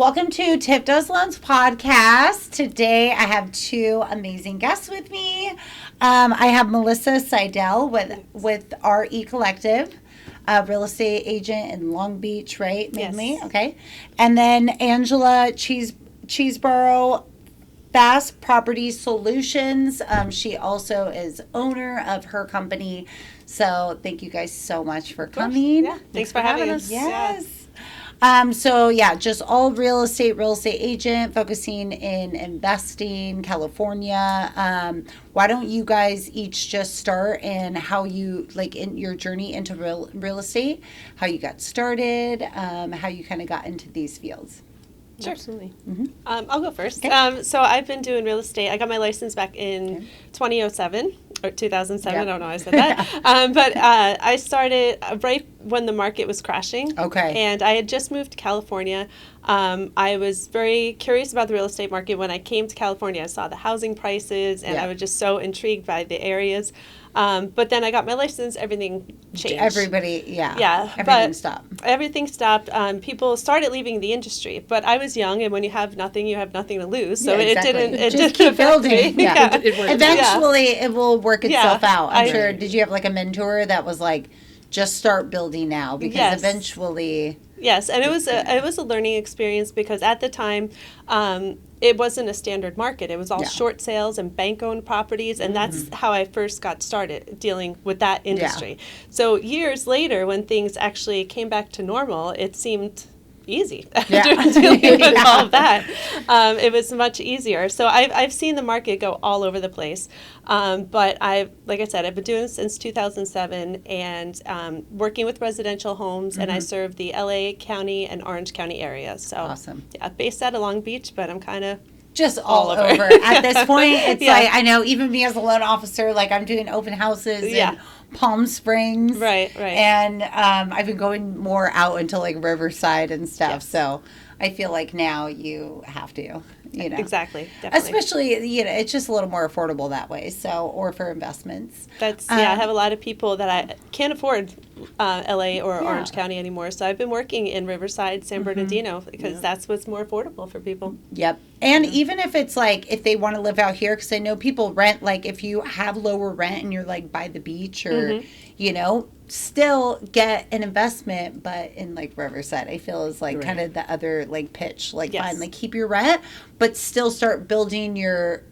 Welcome to TiffDoesLoans podcast. Today I have two amazing guests with me. I have Melissa Seidel with RE Collective, a real estate agent in Long Beach, right? Mainly, Yes. Okay. And then Angela Cheeseboro, Fast Property Solutions. She also is owner of her company. So thank you guys so much for coming. Yeah. Thanks for having us. Yes. Just all real estate agent focusing in investing, California. Why don't you guys each just start and how you, like, in your journey into real estate, how you got started, how you kind of got into these fields? Sure. Absolutely. I'll go first. Okay. So I've been doing real estate. I got my license back in 2007 or 2007. Yep. I don't know. I said that. But I started right when the market was crashing. Okay. And I had just moved to California. I was very curious about the real estate market. When I came to California, I saw the housing prices, and Yeah. I was just so intrigued by the areas. But then I got my license. Everything changed. Everything but stopped. Everything stopped. People started leaving the industry, but I was young, and when you have nothing to lose. So Yeah, exactly. it Just didn't keep affect building. me. Yeah. It worked. Eventually, it will work itself out. I'm I- sure. Did you have like a mentor that was like, just start building now? Because Yes. eventually, Yes, and it was a learning experience because at the time, it wasn't a standard market. It was all Yeah. short sales and bank-owned properties, and that's how I first got started dealing with that industry. So years later, when things actually came back to normal, it seemed easy Yeah. after dealing with Yeah. all of that. It was much easier. So I've seen the market go all over the place, but like I said, I've been doing this since 2007 and working with residential homes, and I serve the LA County and Orange County area. So Awesome. yeah, based out of Long Beach, but I'm kind of just all All over. over. At this point, it's Yeah. like, I know even me as a loan officer, like I'm doing open houses Yeah. in Palm Springs. Right. And I've been going more out into like Riverside and stuff. Yes. So I feel like now you have to, exactly, definitely. Especially, it's just a little more affordable that way. So, or for investments. I have a lot of people that I can't afford LA or Yeah. Orange County anymore. So I've been working in Riverside, San Bernardino, because that's what's more affordable for people. Yep. And even if it's like, if they want to live out here, because I know people rent, like if you have lower rent and you're like by the beach or, still get an investment, but in like Riverside, I feel is like Right. kind of the other like pitch, like Yes. fine, like keep your rent, but still start building your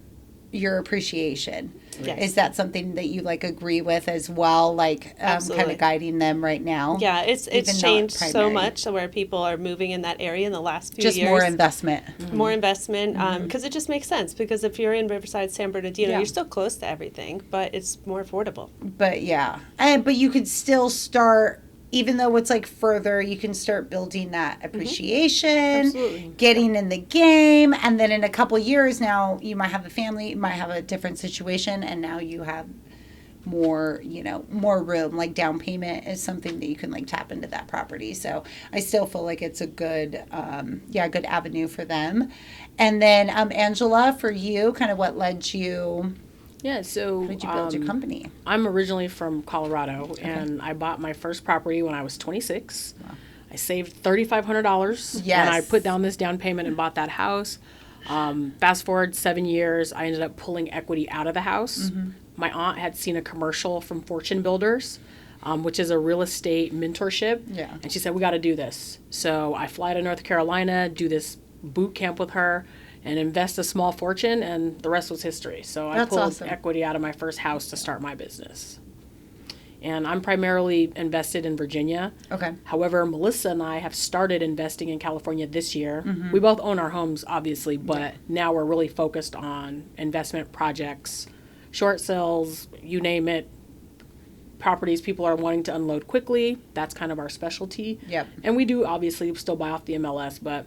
appreciation. Yes. Is that something that you like agree with as well? Like kind Absolutely. of guiding them right now? Yeah, it's Even not changed so primary. much so where people are moving in that area in the last few Just years. more investment. More investment, because it just makes sense. Because if you're in Riverside, San Bernardino, Yeah. you're still close to everything, but it's more affordable. But yeah, but you could still start, even though it's like further, you can start building that appreciation, Absolutely. getting in the game, and then in a couple years now, you might have a family, you might have a different situation, and now you have more, more room. Like down payment is something that you can like tap into that property. So I still feel like it's a good, good avenue for them. And then Angela, for you, kind of what led you? Yeah, so How did you build your company? I'm originally from Colorado, and I bought my first property when I was 26. Wow. I saved $3,500, Yes. and I put down this down payment and bought that house. Fast forward 7 years, I ended up pulling equity out of the house. My aunt had seen a commercial from Fortune Builders, which is a real estate mentorship. Yeah. And she said, we got to do this. So I fly to North Carolina, do this boot camp with her, and invest a small fortune, and the rest was history. So I That's pulled awesome. equity out of my first house to start my business. And I'm primarily invested in Virginia. Okay. However, Melissa and I have started investing in California this year. We both own our homes, obviously, but now we're really focused on investment projects, short sales, you name it, properties people are wanting to unload quickly. That's kind of our specialty. Yep. And we do obviously still buy off the MLS, but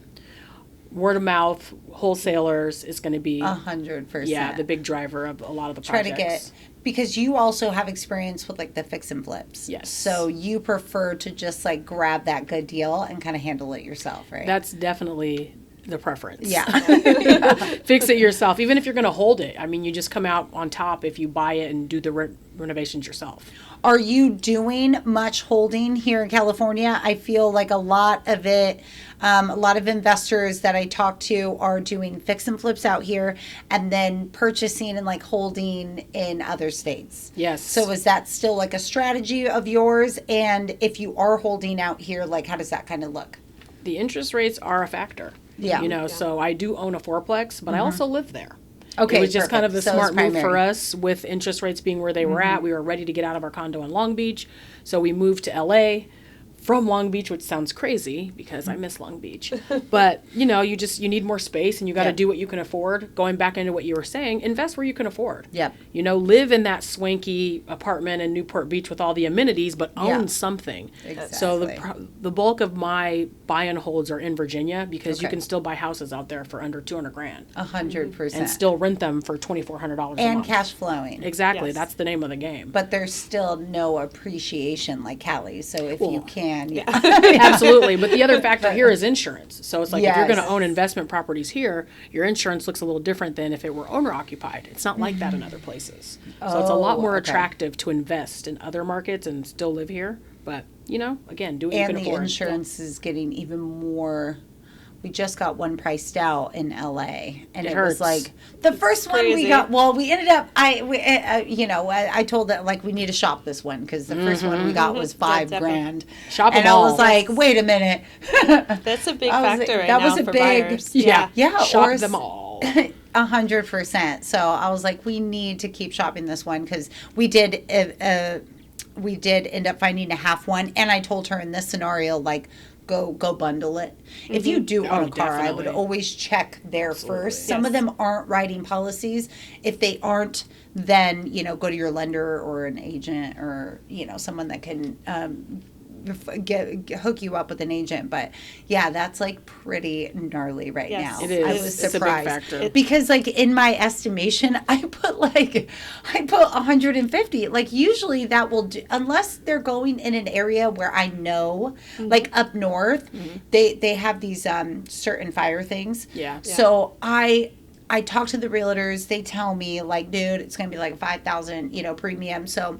word of mouth, wholesalers is going to be 100%. yeah, the big driver of a lot of the Try projects. to get, because you also have experience with like the fix and flips. Yes. So you prefer to just like grab that good deal and kind of handle it yourself, right? That's definitely the preference. Yeah. Fix it yourself. Even if you're going to hold it, I mean, you just come out on top if you buy it and do the renovations yourself. Are you doing much holding here in California? I feel like a lot of it, a lot of investors that I talk to are doing fix and flips out here and then purchasing and like holding in other states. Yes. So is that still like a strategy of yours? And if you are holding out here, like how does that kind of look? The interest rates are a factor. Yeah. You know, so I do own a fourplex, but I also live there. Okay, it was just kind of a perfect. So smart it's move for primary. us with interest rates being where they were at. We were ready to get out of our condo in Long Beach. So we moved to LA from Long Beach, which sounds crazy because I miss Long Beach. But, you know, you need more space and you got to Yep. do what you can afford. Going back into what you were saying, invest where you can afford. Yep. You know, live in that swanky apartment in Newport Beach with all the amenities, but own Yeah. something. Exactly. So the bulk of my buy and holds are in Virginia because you Okay. can still buy houses out there for under $200,000 100%. and still rent them for $2,400 a and month. cash flowing. Exactly. Yes. That's the name of the game. But there's still no appreciation like Cali. So if you can, Absolutely. But the other factor here is insurance. So it's like if you're going Yes. to own investment properties here, your insurance looks a little different than if it were owner occupied. It's not like that in other places. So it's a lot Oh, more okay. attractive to invest in other markets and still live here. But, you know, again, do what you And can the afford. insurance is getting even more. We just got one priced out in LA, and It it was hurts. like the first one we crazy. got. Well, we ended up. I told that like we need to shop this one because the first one we got was $5 definitely. grand. Shop 'em and I was all. like, wait a minute. That's a big I was like, factor right that now was a for big- buyers. Yeah. Yeah, Shop or them all. 100%. So I was like, we need to keep shopping this one because we did end up finding a half one, and I told her in this scenario, like, go bundle it. If you do own Oh, a car, I would definitely. always check there first. Some of Yes. them aren't writing policies. If they aren't, then go to your lender or an agent or someone that can hook you up with an agent. But yeah, that's like pretty gnarly right Yes. now. It is. I was It's a big surprised factor. because like in my estimation, I put 150. Like usually that will do, unless they're going in an area where I know, like up north, they have these certain fire things. Yeah. So I talk to the realtors. They tell me like, dude, it's gonna be like 5,000, premium. So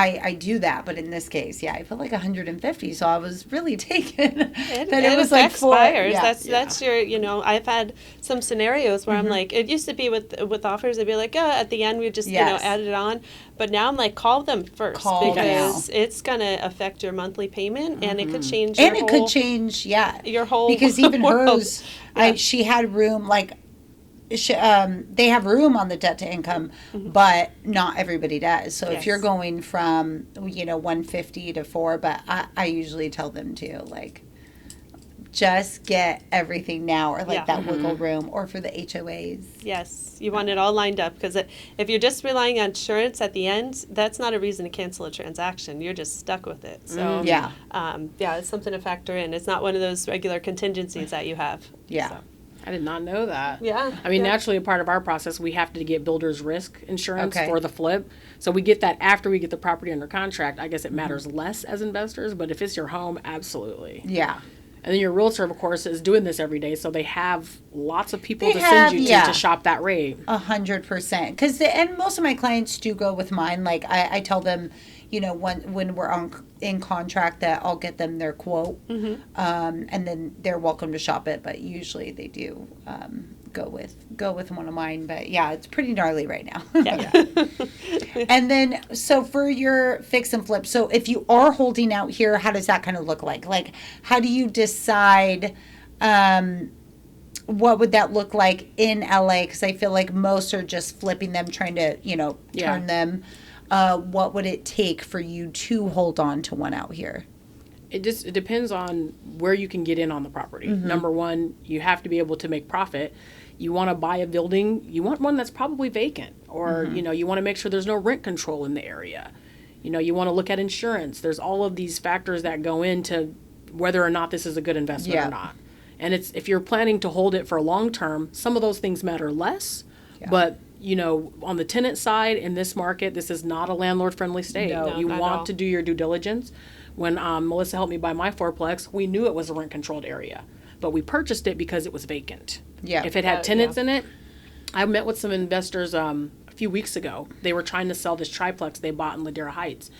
I do that, but in this case, yeah, I felt like 150. So I was really taken that it was like affects four. buyers. Yeah. That's your, I've had some scenarios where I'm like, it used to be with offers, I'd be like, at the end we just, Yes. add it on. But now I'm like, call them first Call them because it's going to affect your monthly payment and it could change And your it whole, could change, yeah. your whole Because even world. hers, she had room, like, they have room on the debt to income, but not everybody does. So if Yes. you're going from, 150 to 4, but I usually tell them to, like, just get everything now or, like, Yeah. that wiggle room or for the HOAs. Yes, you want it all lined up because if you're just relying on insurance at the end, that's not a reason to cancel a transaction. You're just stuck with it. So Yeah. it's something to factor in. It's not one of those regular contingencies that you have. Yeah. So, I did not know that. yeah. I mean, yeah. naturally, a part of our process, we have to get builder's risk insurance Okay. for the flip. So we get that after we get the property under contract. I guess it matters less as investors, but if it's your home, absolutely. Yeah. And then your realtor, of course, is doing this every day, so they have lots of people They to have, send you yeah. to shop that rate. 100%. Because and most of my clients do go with mine. Like I tell them, when we're in contract that I'll get them their quote, and then they're welcome to shop it. But usually they do go with one of mine. But yeah, it's pretty gnarly right now. Yeah. And then so for your fix and flip, so if you are holding out here, how does that kind of look like? Like how do you decide? What would that look like in LA? Because I feel like most are just flipping them, trying to, turn them. What would it take for you to hold on to one out here? It depends on where you can get in on the property. Number one, you have to be able to make profit. You want to buy a building, you want one that's probably vacant, or you want to make sure there's no rent control in the area. You want to look at insurance. There's all of these factors that go into whether or not this is a good investment or not. And if you're planning to hold it for long term, some of those things matter less. Yeah. But on the tenant side in this market, this is not a landlord friendly state. No, You not at want all. to do your due diligence. When Melissa helped me buy my fourplex, we knew it was a rent controlled area. but we purchased it because it was vacant. Yeah. If it had Oh, tenants yeah. in it, I met with some investors a few weeks ago. They were trying to sell this triplex they bought in Ladera Heights,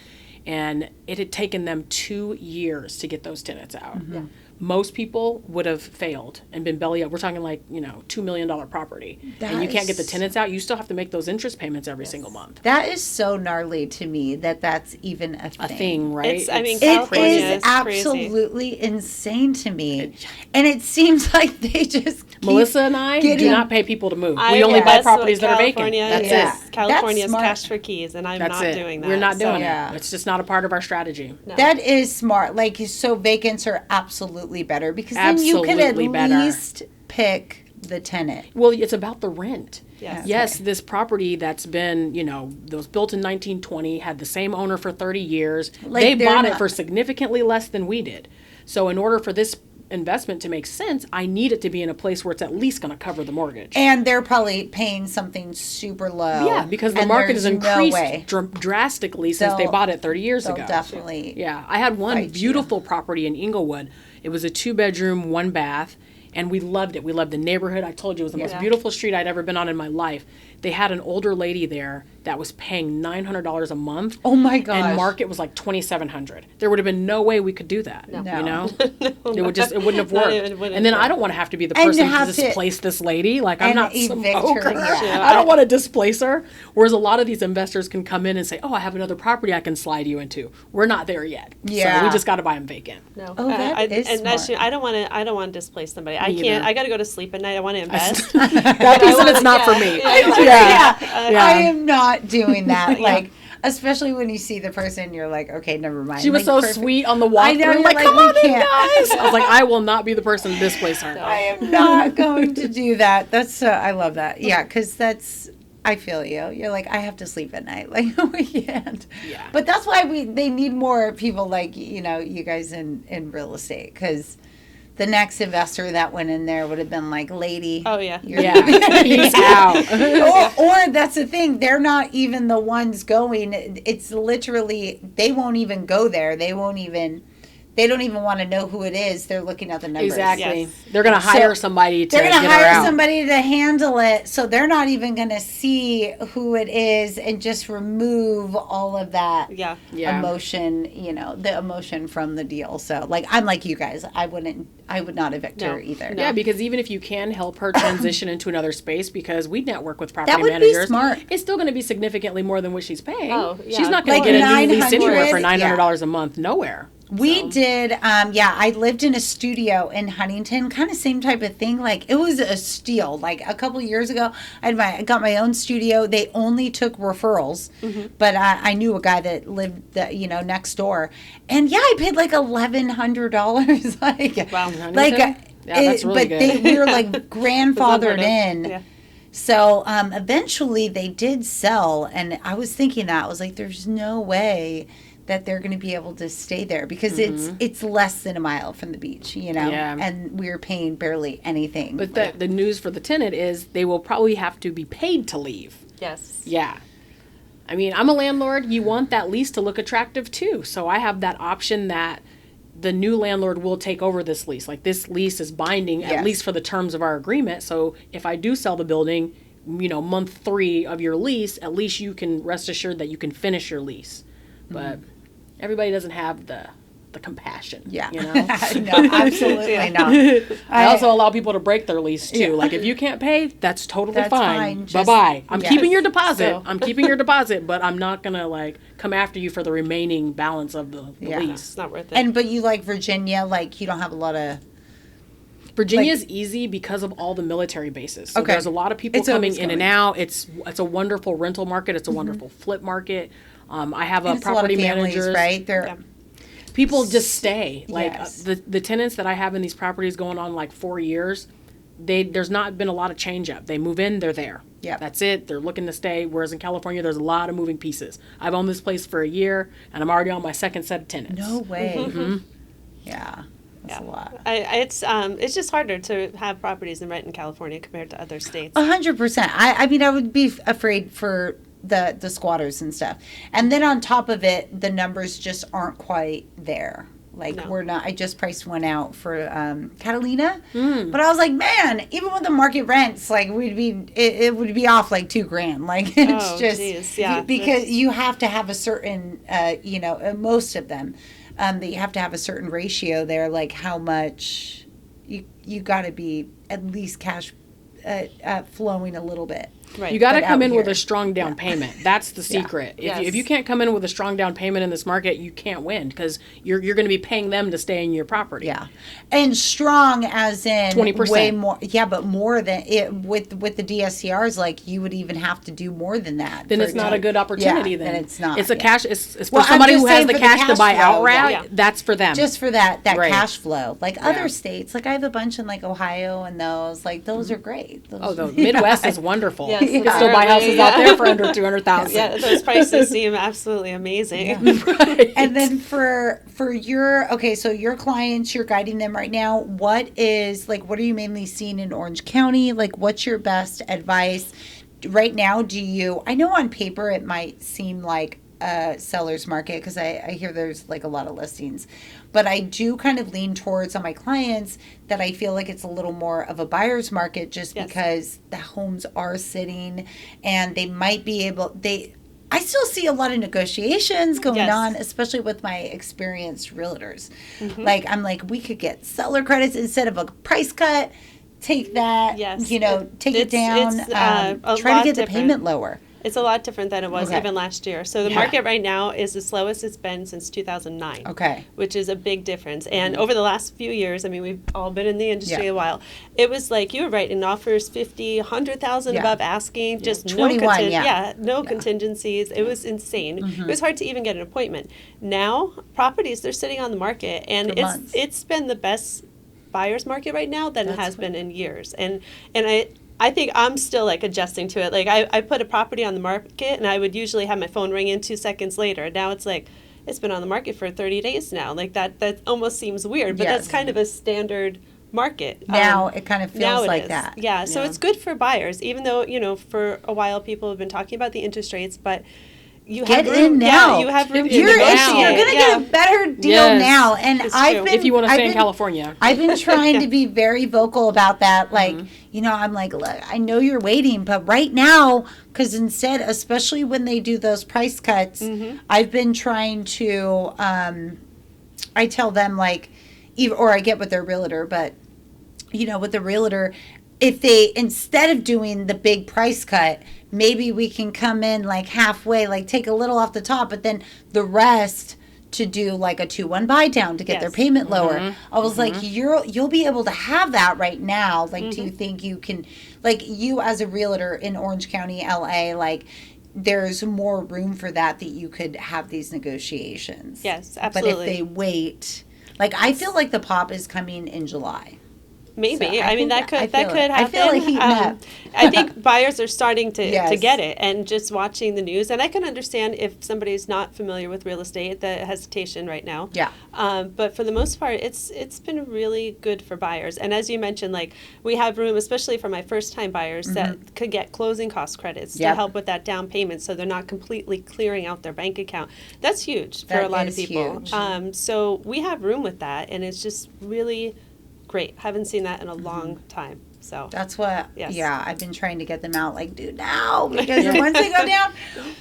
and it had taken them 2 years to get those tenants out. Yeah. Most people would have failed and been belly up. We're talking like, $2 million property. And you can't get the That's- tenants out. You still have to make those interest payments every single month. That is so gnarly to me that that's even a thing. A thing, right? It's- I mean, It California is is crazy. absolutely insane to me. And it seems like they just keep Melissa and I do getting- not pay people to move. I we only buy that's what properties that are vacant. California That's is. it. Yeah. California is That's smart. cash for keys, and I'm That's not it. doing that. We're not doing Yeah. it. It's just not a part of our strategy. No. That is smart. Like, so vacants are absolutely better because then you can at Absolutely better. least pick the tenant. Well, it's about the rent. Yes. Yes, this property that's been, that was built in 1920, had the same owner for 30 years. Like, they they're bought it not- for significantly less than we did. So in order for this investment to make sense, I need it to be in a place where it's at least going to cover the mortgage. And they're probably paying something super low. Yeah, because the and market has there's increased No way. drastically since they They'll- bought it 30 years They'll ago. definitely. Yeah, I had one Fight you. beautiful property in Inglewood. It was a 2-bedroom, 1-bath, and we loved it. We loved the neighborhood. I told you it was the most Yeah. beautiful street I'd ever been on in my life. They had an older lady there that was paying $900 a month. Oh my gosh. And market was like $2,700. There would have been no way we could do that. No. You know, No. it wouldn't have Not worked. even- wouldn't And then work. I don't want to have to be the And person to to have to- displace this lady. Like I'm and not some evict her, ogre. yeah. I don't want to displace her. Whereas a lot of these investors can come in and say, "Oh, I have another property I can slide you into." We're not there yet. Yeah. So we just got to buy them vacant. No. Oh, that is and that's smart. I don't want to. I don't want to displace somebody. I Me can't. either. I got to go to sleep at night. I want to invest. That piece of it's not for me. Yeah. I am not doing that. Yeah. Like, especially when you see the person, you're like, okay, never mind. She was Like, so perfect. sweet on the I know, walkthrough. you're Like, like, come we on in, can't. guys. I was like, I will not be the person to displace her. I am not going to do that. That's so, I love that. Yeah, because that's, I feel you. You're like, I have to sleep at night. Like, we can't. Yeah. But that's why they need more people like, you guys in real estate. Because the next investor that went in there would have been like, lady. Oh yeah. you're Yeah. Peace out. or that's the thing, they're not even the ones going. It's literally, they won't even go there. They don't even want to know who it is. They're looking at the numbers. Exactly. Yes. They're going to hire So, somebody to They're get going to her hire out. somebody to handle it, so they're not even going to see who it is and just remove all of that Yeah. Yeah. emotion, the emotion from the deal. So, like, I'm like you guys. I would not evict No. her either. No. Yeah, because even if you can help her transition into another space, because we network with property That would be managers, smart. it's still going to be significantly more than what she's paying. Oh, yeah. She's not going Like to get a new lease 900, anywhere for yeah. $900 a month. Nowhere. We did, I lived in a studio in Huntington, kind of same type of thing. Like, it was a steal. Like, a couple years ago, I got my own studio. They only took referrals, but I knew a guy that lived, next door. And yeah, I paid like $1,100. Like, Wow. like, Yeah, that's really but good. we were like grandfathered Unheard of. in. Yeah. So eventually they did sell, and I was thinking that I was like, there's no way that they're going to be able to stay there because it's less than a mile from the beach, Yeah. and we're paying barely anything. But the news for the tenant is they will probably have to be paid to leave. Yes. Yeah. I mean, I'm a landlord. You want that lease to look attractive too. So I have that option that the new landlord will take over this lease. Like, this lease is binding, Yes. at least for the terms of our agreement. So if I do sell the building, month 3 of your lease, at least you can rest assured that you can finish your lease. But everybody doesn't have the compassion. yeah, You know? no, absolutely not. I also allow people to break their lease too. Yeah. Like, if you can't pay, that's totally That's fine. fine. Bye Just- bye. I'm yes. keeping your deposit. Still. I'm keeping your deposit, but I'm not gonna come after you for the remaining balance of the Yeah. lease. It's not worth it. But you like Virginia, like you don't have a lot of. Virginia's easy because of all the military bases. So Okay. there's a lot of people It's coming always in and going. out. It's a wonderful rental market. It's a wonderful flip market. I have And a it's a lot of property families, managers. right? They're Yeah. People just stay. Like Yes. the tenants that I have in these properties going on like 4 years, there's not been a lot of change up. They move in, they're there. Yep. That's it. They're looking to stay. Whereas in California, there's a lot of moving pieces. I've owned this place for a year, and I'm already on my second set of tenants. no way. Mm-hmm. Yeah, that's a lot. It's just harder to have properties and rent in California compared to other states. 100%. I mean, I would be afraid for the squatters and stuff. And then on top of it, the numbers just aren't quite there. Like No. we're not. I just priced one out for Catalina, but I was like, man, even with the market rents, like it would be off like $2,000. Like it's Oh, just geez, yeah, because that's- you have to have a certain, most of them, that you have to have a certain ratio there, like how much you got to be at least cash flowing a little bit. Right. You got to But come out in with here- a strong down payment. That's the secret. Yes. If you can't come in with a strong down payment in this market, you can't win because you're going to be paying them to stay in your property. Yeah, and strong as in 20%. way more. Yeah, but more than it with the DSCRs. Like you would even have to do more than that. Then for it's not it a good opportunity. Yeah, then it's not. It's a yeah. cash. It's for Well, I'm somebody just who has saying the for the cash to cash buy flow, outright. yeah. That's for them. Just for that Right. cash flow. Like Yeah. other states, like I have a bunch in like Ohio and those. Like those are great. Those, Oh, the Midwest is wonderful. Yes, You can still buy houses apparently, out yeah. there for under 200,000. Yeah, those prices seem absolutely amazing. Right. And then for your so your clients, you're guiding them right now. What are you mainly seeing in Orange County? Like what's your best advice right now? I know on paper it might seem like a seller's market because I hear there's like a lot of listings, but I do kind of lean towards on my clients that I feel like it's a little more of a buyer's market just Yes. because the homes are sitting and they might be I still see a lot of negotiations going Yes. on, especially with my experienced realtors. Like, I'm like, we could get seller credits instead of a price cut. Take that, Yes. Take it down. It's, a try to lot get the different. payment lower. It's a lot different than it was Okay. even last year. So the Yeah. market right now is the slowest it's been since 2009. Okay. Which is a big difference. And over the last few years, I mean, we've all been in the industry Yeah. a while. It was like you were right in offers 50, 100,000 Yeah. above asking, just 21, yeah. no contingencies. It was insane. It was hard to even get an appointment. Now, properties they're sitting on the market and For months. it's been the best buyer's market right now than it That's has been in years. And I think I'm still like adjusting to it. Like I put a property on the market and I would usually have my phone ring in 2 seconds later. Now it's like it's been on the market for 30 days now. Like that almost seems weird, but that's Yes. kind of a standard market. Now it kind of Now feels it like is. that. Yeah, so Yeah. it's good for buyers, even though, for a while people have been talking about the interest rates, but you Get have room. in now. Yeah, you have room to You're negotiate. gonna get a better deal Yes. now. And It's I've true. been If you want to I've stay in been- California. I've been trying to be very vocal about that. Like, I'm like, look, I know you're waiting, but right now, because instead, especially when they do those price cuts, I've been trying to, I tell them, like, or I get with their realtor, but, with the realtor, if they, instead of doing the big price cut, maybe we can come in like halfway, like take a little off the top, but then the rest to do like a 2-1 buy down to get their Yes. payment lower. I was like, you'll be able to have that right now. Like, do you think you can, like you as a realtor in Orange County, LA, like there's more room for that you could have these negotiations. Yes, absolutely. But if they wait, like I feel like the pop is coming in July. Maybe. So I I mean, think that I feel could it. happen. I feel like heating up. I think buyers are starting to Yes. get it and just watching the news. And I can understand if somebody's not familiar with real estate, the hesitation right now. Yeah. But for the most part, it's been really good for buyers. And as you mentioned, like we have room, especially for my first time buyers that could get closing cost credits to Yep. help with that down payment so they're not completely clearing out their bank account. That's huge for That a lot of is people. huge. So we have room with that. And it's just really great. Haven't seen that in a long time. So That's what, Yes. yeah, I've been trying to get them out, like, dude, now, because once they go down,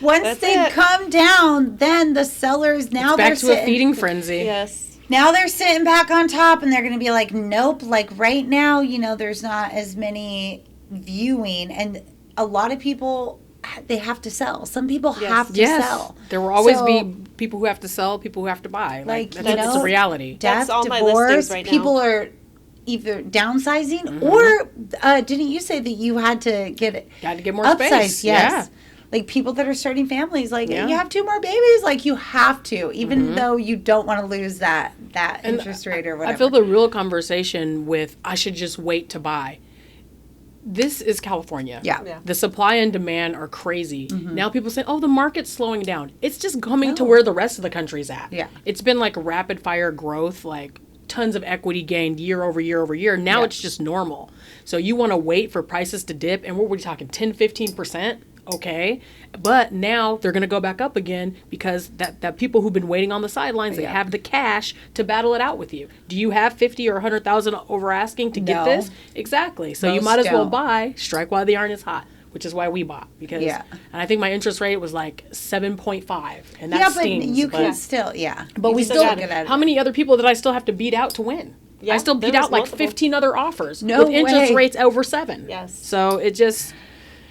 once That's they it. come down, then the sellers, now It's they're back to a sitting, feeding frenzy. yes. now they're sitting back on top and they're going to be like, nope, like right now, there's not as many viewing and a lot of people, they have to sell. Some people Yes. have to Yes. sell. There will always So- be people who have to sell, people who have to buy. Like, That's you it's know, a reality. Death, That's all my divorce, listings right now. people are either downsizing or didn't you say that you had to get it? Got to get more Upsize, space. yes. Like people that are starting families, like Yeah. you have 2 more babies, like you have to, even though you don't want to lose that And interest rate or whatever. I feel the real conversation with I should just wait to buy. This is California. Yeah. Yeah. The supply and demand are crazy. Now people say, oh, the market's slowing down. It's just coming to No. where the rest of the country's at. Yeah. It's been like rapid fire growth, like tons of equity gained year over year over year. Now Yeah. it's just normal. So you want to wait for prices to dip. And what were we talking, 10, 15%? Okay. But now they're going to go back up again because that people who've been waiting on the sidelines, they have the cash to battle it out with you. Do you have 50 or 100,000 over asking to get No. this? Exactly. So you Most might as well don't. buy, strike while the iron is hot, which is why we bought. Because, Yeah. and I think my interest rate was like 7.5, and that Yeah, but stings. you can still, But we still still, got it. how many other people did I still have to beat out to win? Yeah, I still there beat was out like multiple. 15 other offers No with interest way. rates over 7. Yes. So it just,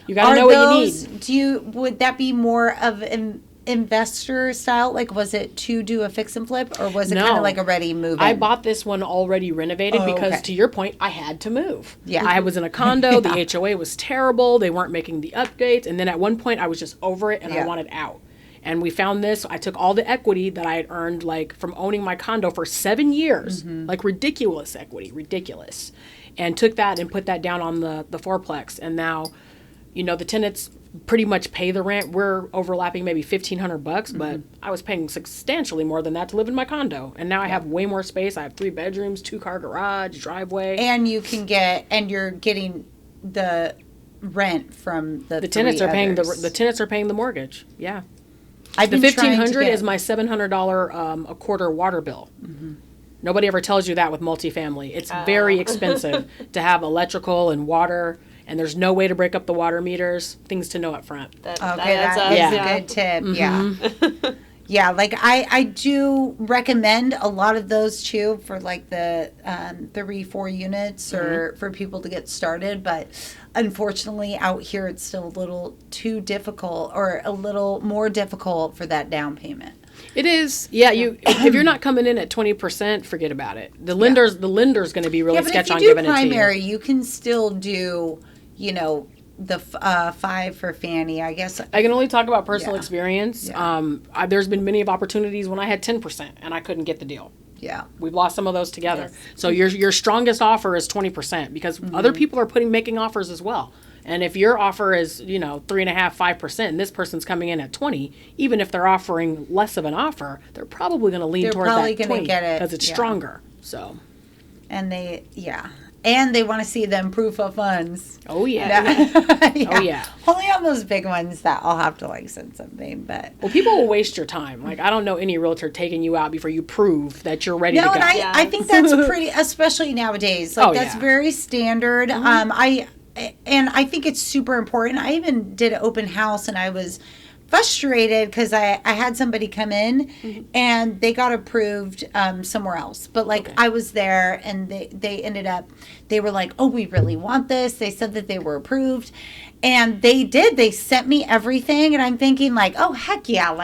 you got to Are know those, what you need. would that be more of an investor style? Like, was it to do a fix and flip, or was it kind No. of like a ready move in? I bought this one already renovated Oh, because, okay. to your point, I had to move. Yeah. I was in a condo. The Yeah. HOA was terrible. They weren't making the updates. And then at one point, I was just over it and I Yeah. wanted out. And we found this. I took all the equity that I had earned, like, from owning my condo for 7 years, like ridiculous equity, ridiculous, and took that and put that down on the fourplex. And now, the tenants pretty much pay the rent. We're overlapping maybe $1,500, but I was paying substantially more than that to live in my condo. And now I have way more space. I have 3 bedrooms, 2-car garage, driveway. And you're getting the rent from The tenants are paying others. the tenants are paying the mortgage. Yeah. I've The been trying to $1,500 get- is my $700 a quarter water bill. Nobody ever tells you that with multifamily. It's very expensive to have electrical and water, and there's no way to break up the water meters. Things to know up front. That Okay, adds that up, is Yeah. a good tip. Yeah. Yeah, like I do recommend a lot of those too for like the 3-4 units or for people to get started, but unfortunately out here it's still a little too difficult or a little more difficult for that down payment. It is. Yeah, if you're not coming in at 20%, forget about it. The lender's going to be really Yeah, but sketch if on you do giving it to primary, you. you can still do, the 5 for Fannie, I guess. I can only talk about personal Yeah. experience. Yeah. There's been many of opportunities when I had 10% and I couldn't get the deal. Yeah. We've lost some of those together. Yes. So your strongest offer is 20% because other people are making offers as well. And if your offer is 3.5%, 5%, and this person's coming in at 20, even if they're offering less of an offer, they're probably going to lean They're toward probably that gonna 20 get it, because it's yeah. stronger. So, And they want to see them proof of funds. oh yeah. Yeah. Oh, yeah. Only on those big ones that I'll have to send something, but Well, people will waste your time. Like, I don't know any realtor taking you out before you prove that you're ready to no, go. and I Yeah. think that's pretty, especially nowadays. Like Oh, that's yeah. very standard. I think it's super important. I even did an open house and I was frustrated because I had somebody come in and they got approved somewhere else. But I was there and they ended up, they were like, oh, we really want this. They said that they were approved. And they did. They sent me everything. And I'm thinking oh, heck yeah.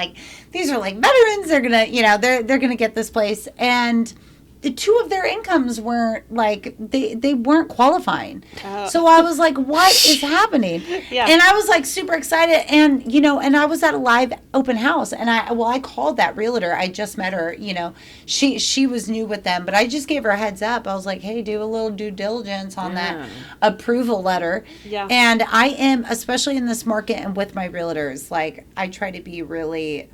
These are veterans. They're going to, they're going to get this place. And the 2 of their incomes weren't they weren't qualifying. So I was like, what is happening? Yeah. And I was super excited. And, and I was at a live open house and I called that realtor. I just met her, she was new with them, but I just gave her a heads up. I was like, hey, do a little due diligence on that approval letter. Yeah. And I am, especially in this market and with my realtors, I try to be really,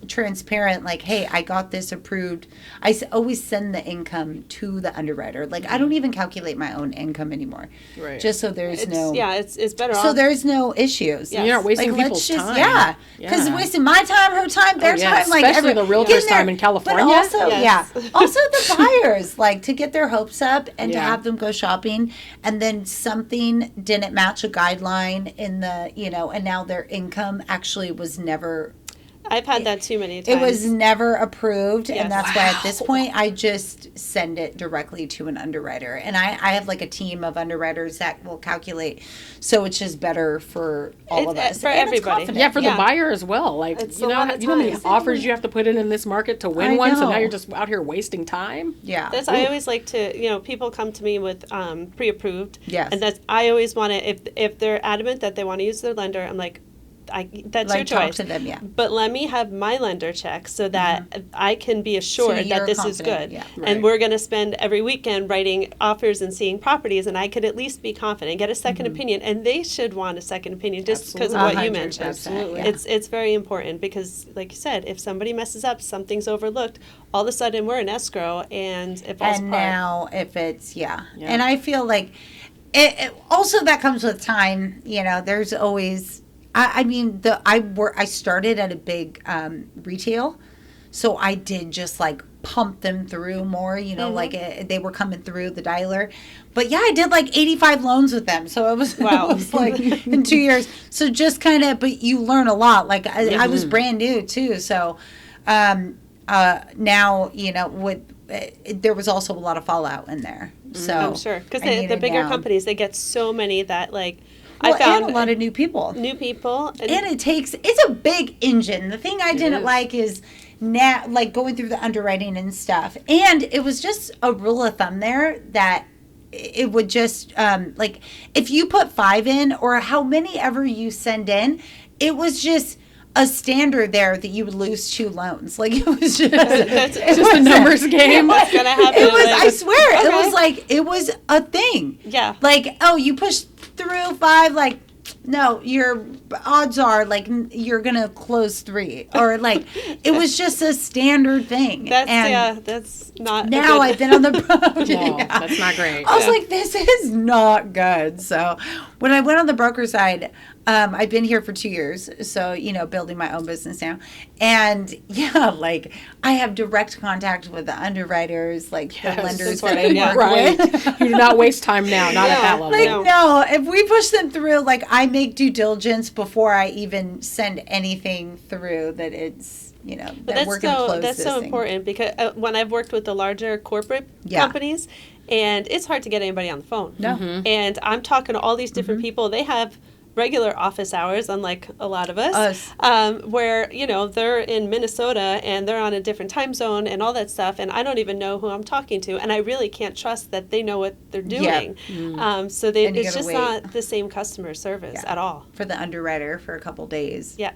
transparent, hey, I got this approved. I always send the income to the underwriter. I don't even calculate my own income anymore. Right. Just so there's no it's better so off. there's no issues. Yeah. You're not wasting let's people's just time. yeah, because Yeah. wasting my time, her time, their yeah, time, especially the realtor's getting time in California. But also, Yes. also the buyers, to get their hopes up and to Yeah. have them go shopping, and then something didn't match a guideline in the and now their income actually was never. I've had that too many times. It was never approved, Yes. and that's why at this point I just send it directly to an underwriter. And I have a team of underwriters that will calculate, so it's just better for all of It's, us. for And it's everybody. confident. Yeah, for Yeah. the buyer as well. It's you a know, lot of you know how many time. offers you have to put in this market to win I one. So now know. you're just out here wasting time. Yeah. I always like to, people come to me with pre-approved. Yes. And I always want to, if they're adamant that they want to use their lender, I'm like, that's your talk choice. to them, yeah. But let me have my lender check so that I can be assured So you're that this is confident, good. yeah. Right. And we're going to spend every weekend writing offers and seeing properties, and I could at least be confident, get a 2nd opinion, and they should want a second opinion just because of what you 100%, mentioned. Absolutely. yeah. It's very important because, like you said, if somebody messes up, something's overlooked, all of a sudden we're in escrow and it falls And apart. now if it's and I feel it also that comes with time. There's always I mean, I started at a big retail, so I did just like pump them through more, like they were coming through the dialer. But yeah, I did like 85 loans with them. So it was, Wow. it was like in 2 years. So just kind of, but you learn a lot. Like I was brand new too. So now, there was also a lot of fallout in there. So I'm sure. Because I the bigger now. companies, they get so many that like, Well, I found and a lot of new people. And It's a big engine. The thing I didn't is. like is now, like going through the underwriting and stuff. And it was just a rule of thumb there that it would just, like, if you put 5 in or how many ever you send in, it was just a standard there that you would lose 2 loans. Like, it was just, It's just a numbers game. what's gonna happen? it was, like, I swear, it okay. was like, it was a thing. Yeah. Like, oh, you push through 5, like, no, your odds are like you're gonna close 3, or like it was just a standard thing. That's not. Now I've been on the No, that's not great. I was like, this is not good. So when I went on the broker side, I've been here for 2 years, so building my own business now, and like I have direct contact with the underwriters, like the lenders that I work Right. with. You do not waste time now, not at that level. Like, no, if we push them through, like, I make due diligence before I even send anything through that it's, that we're going to close That's this so thing. important because when I've worked with the larger corporate Yeah. companies, and it's hard to get anybody on the phone. No. And I'm talking to all these different people. They have regular office hours, unlike a lot of us. Where, they're in Minnesota and they're on a different time zone and all that stuff, and I don't even know who I'm talking to, and I really can't trust that they know what they're doing. So And you it's gotta just wait. not the same customer service at all. For the underwriter for a couple days. Yeah.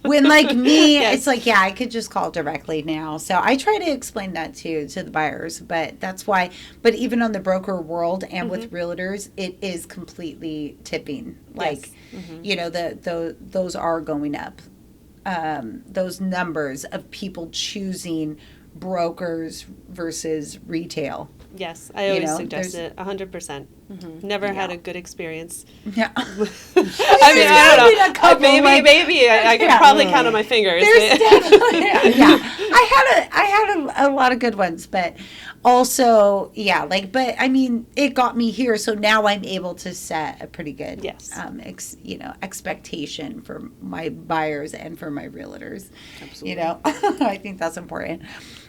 When, like, me, Yes. it's like, yeah, I could just call directly now. So I try to explain that to the buyers, but that's why. But even on the broker world and with realtors, it is completely tipping. Like, those are going up. Those numbers of people choosing brokers versus retail. Yes, I always suggest there's- it 100%. Never had a good experience. Yeah. I mean, I don't know. Maybe I could probably count on my fingers. There's definitely, yeah. I had a lot of good ones, but also, but I mean, it got me here, so now I'm able to set a pretty good, expectation for my buyers and for my realtors. Absolutely. I think that's important.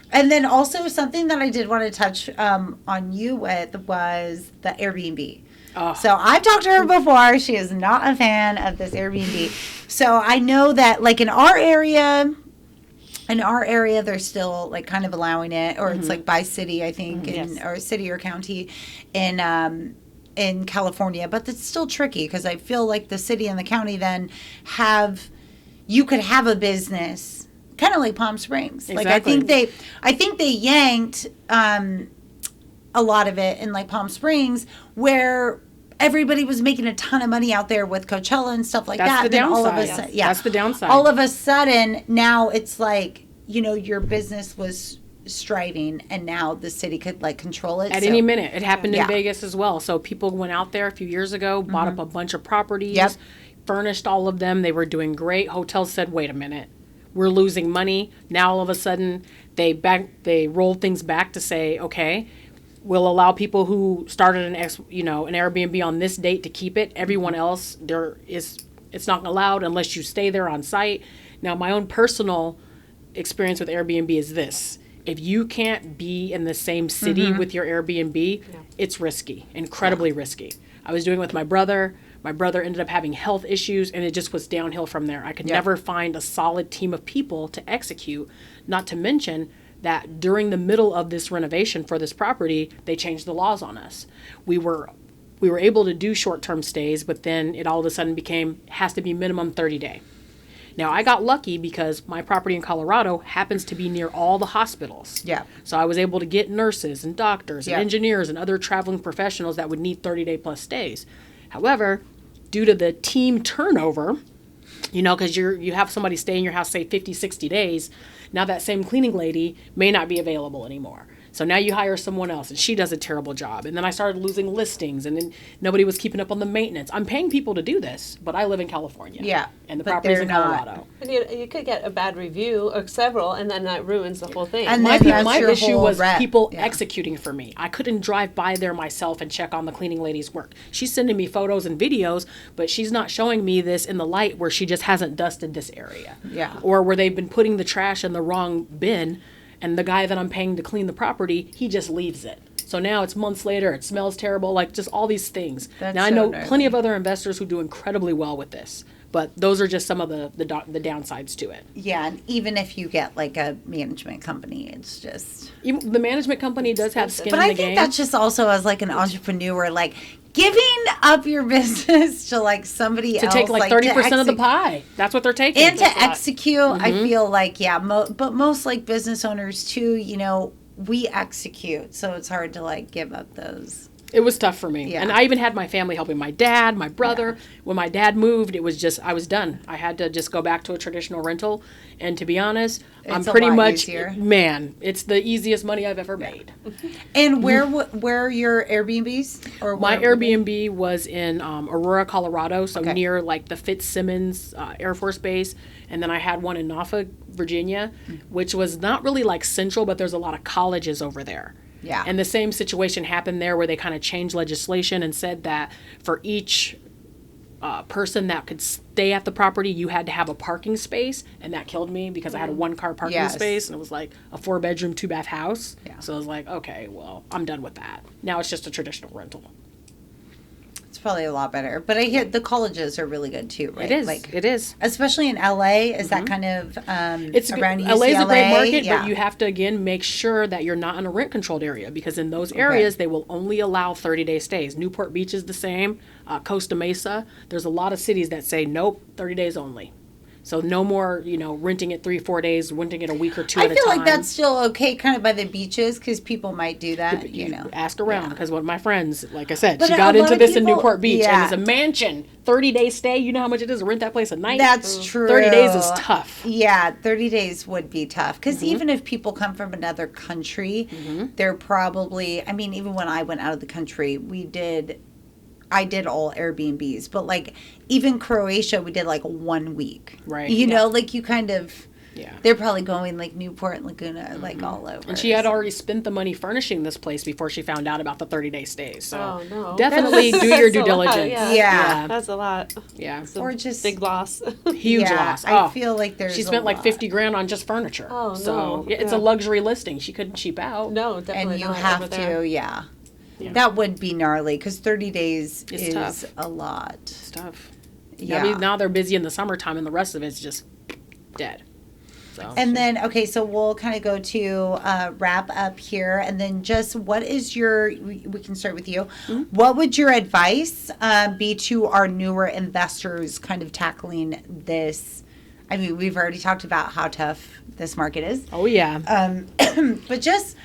And then also something that I did want to touch on you with was the Airbnb. Oh. So I've talked to her before. She is not a fan of this Airbnb. So I know that, like, in our area, they're still like kind of allowing it, or it's like by city, I think, or city or county in California. But it's still tricky because I feel like the city and the county then you could have a business. Kind of like Palm Springs. Exactly. Like I think they yanked a lot of it in like Palm Springs, where everybody was making a ton of money out there with Coachella and stuff like that. That's the downside. All of a sudden, That's the downside. All of a sudden, now it's like, your business was striving, and now the city could like control it at any minute. It happened in Yeah. Vegas as well. So people went out there a few years ago, bought up a bunch of properties, Yep. furnished all of them. They were doing great. Hotels said, "Wait a minute, we're losing money." Now all of a sudden they rolled things back to say, "Okay, we'll allow people who started an Airbnb on this date to keep it. Everyone else, it's not allowed unless you stay there on site." Now, my own personal experience with Airbnb is this: if you can't be in the same city with your Airbnb, it's risky, incredibly risky. I was doing it with my brother. My brother ended up having health issues, and it just was downhill from there. I could never find a solid team of people to execute, not to mention that during the middle of this renovation for this property, they changed the laws on us. We were able to do short-term stays, but then it all of a sudden has to be minimum 30-day. Now, I got lucky because my property in Colorado happens to be near all the hospitals. Yeah. So I was able to get nurses and doctors and engineers and other traveling professionals that would need 30-day plus stays. However, due to the team turnover, because you have somebody stay in your house, say 50, 60 days, now that same cleaning lady may not be available anymore. So now you hire someone else and she does a terrible job. And then I started losing listings and then nobody was keeping up on the maintenance. I'm paying people to do this, but I live in California. Yeah, And the but property's they're in not. Colorado. And you could get a bad review or several, and then that ruins the whole thing. And My, then that's my your issue whole was rep. people Yeah. executing for me. I couldn't drive by there myself and check on the cleaning lady's work. She's sending me photos and videos, but she's not showing me this in the light where she just hasn't dusted this area. Yeah. Or where they've been putting the trash in the wrong bin, and the guy that I'm paying to clean the property, he just leaves it. So now it's months later, it smells terrible, like just all these things. That's now I so know gnarly. plenty of other investors who do incredibly well with this, but those are just some of the downsides to it. Yeah, and even if you get like a management company, it's just. Even the management company does have skin But in I the think game. that's just also as like an entrepreneur, like giving up your business to like somebody to else, take like 30% of the pie. That's what they're taking. and to That's a lot. execute. I feel like but most like business owners too. We execute, so it's hard to like give up those. It was tough for me. Yeah. And I even had my family helping my dad, my brother. When my dad moved, it was just, I was done. I had to just go back to a traditional rental. And to be honest, I'm It's a pretty lot much, easier. man, it's the easiest money I've ever made. And where are your Airbnbs? Or My where- Airbnb was in Aurora, Colorado, so Okay. near like the Fitzsimmons Air Force Base. And then I had one in Norfolk, Virginia, which was not really like central, but there's a lot of colleges over there. Yeah. And the same situation happened there where they kind of changed legislation and said that for each person that could stay at the property, you had to have a parking space. And that killed me because I had a 1-car parking Yes. space and it was like a 4-bedroom, 2-bath house. Yeah. So I was like, okay, well, I'm done with that. Now it's just a traditional rental. It's probably a lot better. But I hear the colleges are really good too, right? It is. Like, It is. especially in LA. Is that kind of It's around UCLA? LA is a great market, Yeah. but you have to again make sure that you're not in a rent controlled area because in those areas they will only allow 30-day stays. Newport Beach is the same. Costa Mesa. There's a lot of cities that say nope, 30 days only. So no more, renting it 3-4 days, renting it a week or two I at a feel time. like that's still okay, kind of by the beaches, because people might do that. Ask around because one of my friends, like I said, But she a got lot into of this in people- Newport Beach yeah. and it's a mansion, 30-day stay. You know how much it is to rent that place a night? That's true. 30 days is tough. Yeah, 30 days would be tough. Because even if people come from another country, they're probably, I mean, even when I went out of the country, I did all Airbnbs. But like, even Croatia, we did like 1 week. Right. You know, like you kind of, Yeah. they're probably going like Newport and Laguna, like all over. And she had already spent the money furnishing this place before she found out about the 30-day stays. So Oh, no. definitely do your That's due a lot, diligence. yeah. Yeah. That's a lot. Yeah. It's a Or just- big loss. Huge Yeah, loss. I Oh, feel like there's she a spent like lot. 50 grand on just furniture. Oh, So no. yeah, it's Yeah. a luxury listing. She couldn't cheap out. No, definitely And you not have over there. to, yeah. Yeah. That would be gnarly because 30 days It's is tough. a lot. It's tough. Yeah. Now they're busy in the summertime and the rest of it's just dead. So And then, okay, so we'll kind of go to wrap up here. And then just what is we can start with you. Mm-hmm. What would your advice be to our newer investors kind of tackling this? I mean, we've already talked about how tough this market is. oh yeah. But just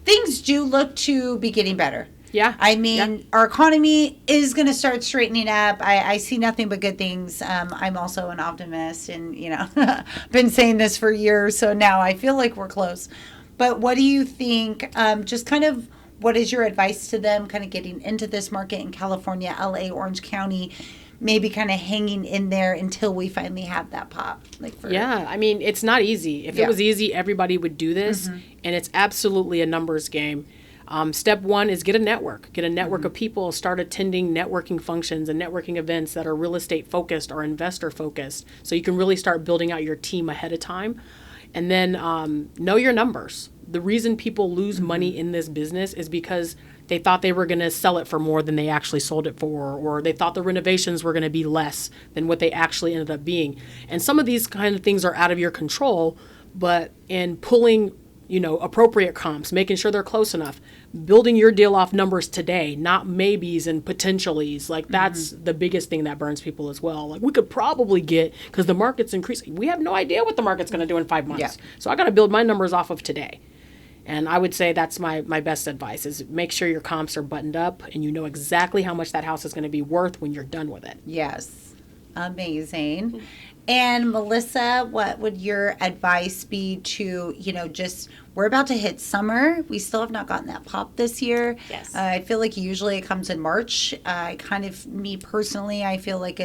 things do look to be getting better. Yeah. I mean, Yeah. our economy is going to start straightening up. I see nothing but good things. I'm also an optimist and, been saying this for years. So now I feel like we're close. But what do you think? Just kind of what is your advice to them kind of getting into this market in California, LA, Orange County, maybe kind of hanging in there until we finally have that pop? Yeah, I mean, it's not easy. If Yeah. it was easy, everybody would do this. And it's absolutely a numbers game. Step one is get a network. Get a network of people. Start attending networking functions and networking events that are real estate focused or investor focused. So you can really start building out your team ahead of time. And then know your numbers. The reason people lose money in this business is because they thought they were going to sell it for more than they actually sold it for, or they thought the renovations were going to be less than what they actually ended up being. And some of these kind of things are out of your control, but in pulling appropriate comps, making sure they're close enough, building your deal off numbers today, not maybes and potentialities. Like that's the biggest thing that burns people as well. Like we could probably get, because the market's increasing. We have no idea what the market's going to do in 5 months. Yeah. So I got to build my numbers off of today. And I would say that's my best advice is make sure your comps are buttoned up and you know exactly how much that house is going to be worth when you're done with it. Yes. Amazing. And Melissa, what would your advice be to, just we're about to hit summer. We still have not gotten that pop this year. Yes. I feel like usually it comes in March. Me personally, I feel like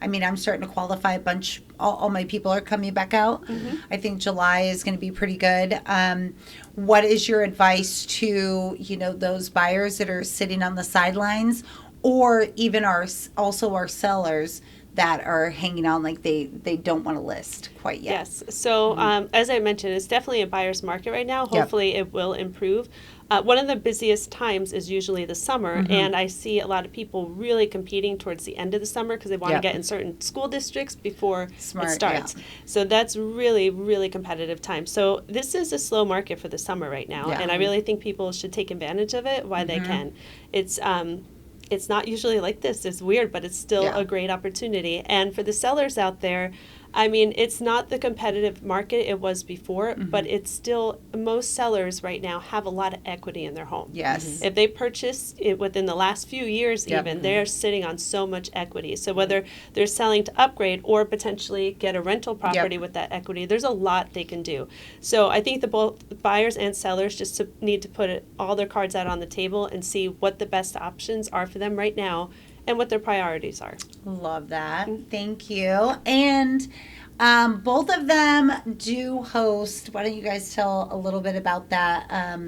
I'm starting to qualify a bunch. All my people are coming back out. Mm-hmm. I think July is going to be pretty good. What is your advice to, those buyers that are sitting on the sidelines, or even our sellers that are hanging on like they don't want to list quite yet? Yes. So as I mentioned, it's definitely a buyer's market right now. Hopefully it will improve. One of the busiest times is usually the summer, and I see a lot of people really competing towards the end of the summer because they want to get in certain school districts before it starts. Yeah. So that's really, really competitive time. So this is a slow market for the summer right now, and I really think people should take advantage of it while they can. It's not usually like this. It's weird, but it's still a great opportunity. And for the sellers out there, it's not the competitive market it was before, but it's still, most sellers right now have a lot of equity in their home. Yes. If they purchased it within the last few years even, they're sitting on so much equity. So whether they're selling to upgrade or potentially get a rental property with that equity, there's a lot they can do. So I think both buyers and sellers just need to put all their cards out on the table and see what the best options are for them right now and what their priorities are. Love that. Thank you. And both of them do host. Why don't you guys tell a little bit about that?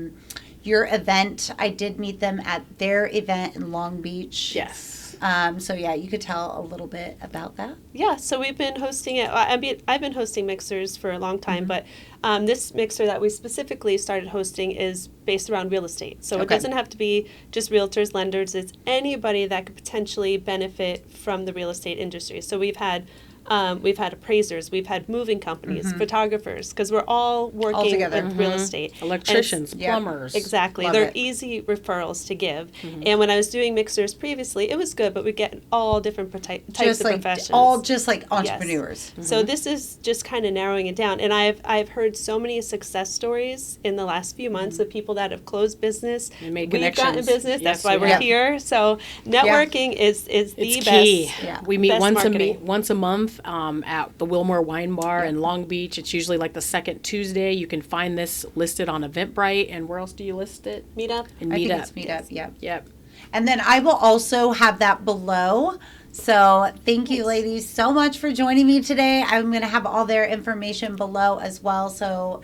Your event. I did meet them at their event in Long Beach. Yes. You could tell a little bit about that. Yeah, so we've been hosting it. I've been hosting mixers for a long time, but this mixer that we specifically started hosting is based around real estate. So it doesn't have to be just realtors, lenders. It's anybody that could potentially benefit from the real estate industry. So we've had appraisers, we've had moving companies, photographers, because we're all working with real estate. Electricians, plumbers. Exactly. Love They're it. easy referrals to give. And when I was doing mixers previously, it was good, but we get all different types of professions. All just like entrepreneurs. Yes. So this is just kind of narrowing it down. And I've heard so many success stories in the last few months of people that have closed business. Made We've gotten connections. business. Yes, That's why we we're have. here. So networking is the It's best. key. Yeah. We meet best marketing. once a month at the Wilmore Wine Bar in Long Beach. It's usually like the second Tuesday. You can find this listed on Eventbrite. And where else do you list it? Meetup. And I think Meetup. it's Meetup. Yep. Yep. And then I will also have that below. So thank you, ladies, so much for joining me today. I'm going to have all their information below as well. So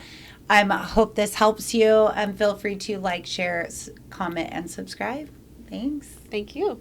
I hope this helps you. Feel free to like, share, comment, and subscribe. Thanks. Thank you.